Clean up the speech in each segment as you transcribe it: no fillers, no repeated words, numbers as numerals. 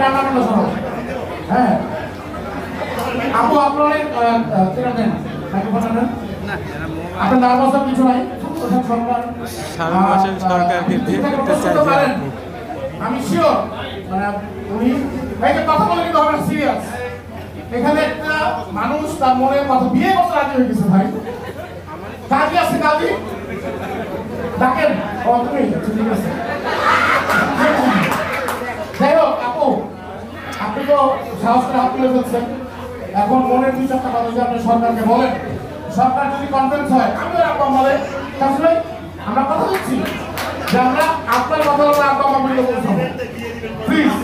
টানা টানা শোনো। হ্যাঁ আপু আপনার অনেক দেন আপনার নার্ভাস কিছু নাই। আমি শিওর মানে উনি কথা বলে কিন্তু আমরা সিরিয়াস। এখানে একটা মানুষ তার মনের কথা বিয়ে করতে রাজি হয়ে গেছে ভাই। কাজী আছে কাজী ডাকেন। তুমি ঠিক আছে। যাই হোক আপু আপনি তো সাহস করে হাত তুলে ফেলছেন। এখন মনের দুই চারটা কথা যদি আপনি সরকারকে বলেন, সরকার যদি কনফারেন্স হয় আমি আব্বা বলে আসলে আমরা কথা দিচ্ছি যে আমরা আপনার কথা বলে আব্বা আম্মা মিলে পৌঁছাবো প্লিজ।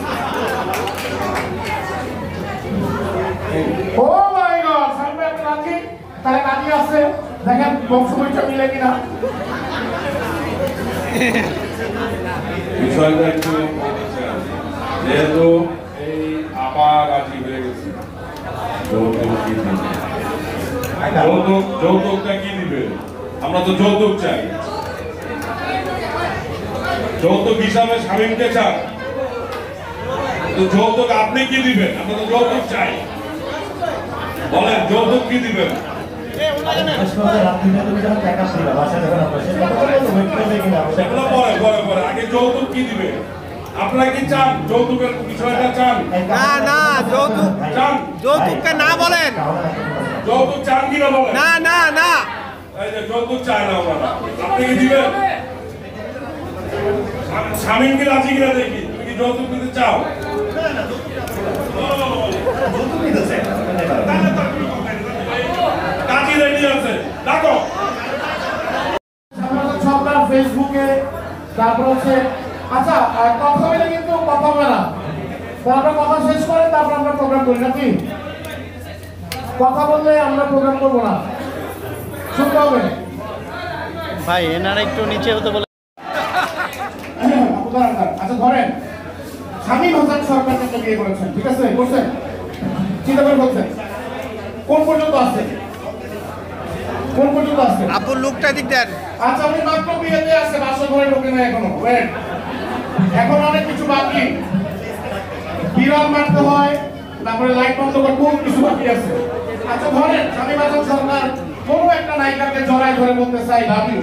ও মাই গড সামনে একটা রাজি তাহলে রাজি আছে দেখেন বংশ পরিচয় মিলে কিনা। বিষয়টা একটু যেহেতু এই আপা রাজি হয়ে গেছে যৌতুকটা কি দিবে? আমরা তো যৌতুক চাই। যৌতুক হিসাবে স্বামীকে চান তো যৌতুক আপনি কি দিবেন? আমরা তো যৌতুক চাই। বলেন যৌতুক কি দিবেন? আগে যৌতুক কি দিবে? আপনারা কি চান যৌতুকের বিষয়টা চান? না না যৌতুক চান? যৌতুককে না বলেন। যৌতুক চান কিনা বলেন? না না না এই যে যৌতুক চায় না ওনারা, আপনি কি দিবেন? স্বামী কি রাজি কিনা দেখি। তুমি কি যৌতুক দিতে চাও? কাজী রেডি আছে, ডাকো। সরকার ফেসবুকে তারপর হচ্ছে আচ্ছা কথা বলে কিন্তু কথা হবে না। তারপর কথা শেষ করে তারপর আমরা প্রোগ্রাম করি নাকি? কথা বললে আমরা প্রোগ্রাম করবো না, শুনতে হবে ভাই। এনারা একটু নিচে হতে বলে। আচ্ছা ধরেন শামীম হাসান সরকারকে একটা বিয়ে করেছেন, ঠিক আছে করছেন, চিন্তা করে বলছেন কোন পর্যন্ত আছে? কোন পর্যন্ত আছে? আপু লুকটা দিক দেন। আচ্ছা আমি মাত্র বিয়েতে আছে, বাসর ঘরে ঢোকে না এখনো। ওয়েট, এখন অনেক কিছু বাকি। বিড়াল মারতে হয়, তারপরে লাইট বন্ধ করে বহুত কিছু বাকি আছে। আচ্ছা ধরেন শামীম হাসান সরকার কোনো একটা নায়িকাকে জড়ায় ধরে বলতে চাই লাভ ইউ,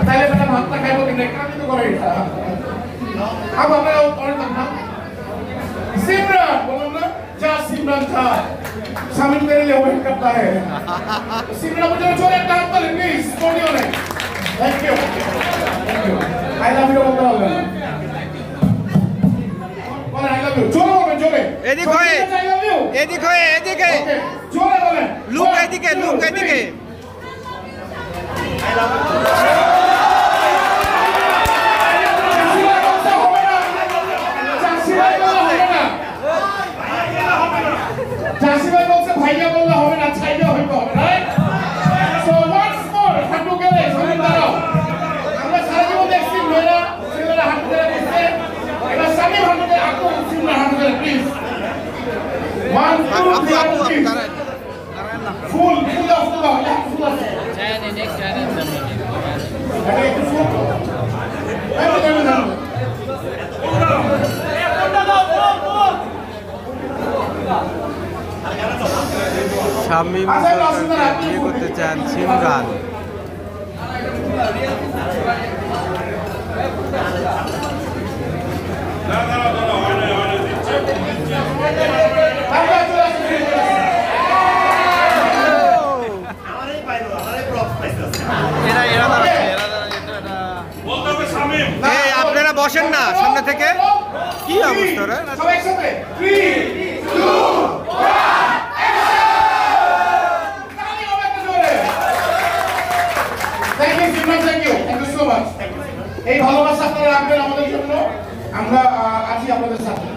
তাইলে বেটা ভাতটা খাইবো কিনা? কামি তো করে এটা। अब हमें और करना सिमरन बोलो ना, जा सिमरन था शामिल मेरे लिए वेट करता है। सिमरन मुझे छोड़ एक काम कर प्लीज, स्टूडियो में। Thank you I love you बोलता हूँ बोले आई लव यू जोरे बोले जोरे এদিক হয়ে এদিক হয়ে এদিকে जोरे बोले লুক এদিকে লুক এদিকে। आई लव यू জাসিবাই বলছে ভাইয়া বললে হবে না, ছাইয়া হইতে হবে, রাইট? সো ওয়ান্স মোর হাঁটু গেলে সামনে দাঁড়াও। আমরা সারা জীবন দেখছি মেয়েরা ছেলেরা হাঁটু গেলে বসছে, এবার শামীম হাঁটু গেলে আপু সিমরা হাঁটু গেলে প্লিজ। 1 2 3 ফুল ফুল দাও ফুল দাও ফুল আছে জানেন নেক্সট জানেন এটা একটু ফুল এই দেখেন না শামীম সরকারকে বিয়ে করতে চান সিমরান। আপনারা বসেন না সামনে থেকে। কি অবস্থা রে? সবাই একসাথে 3 2 1 এই ভালোবাসা আপনারা রাখবেন আমাদের জন্য। আমরা আছি আপনাদের সাথে।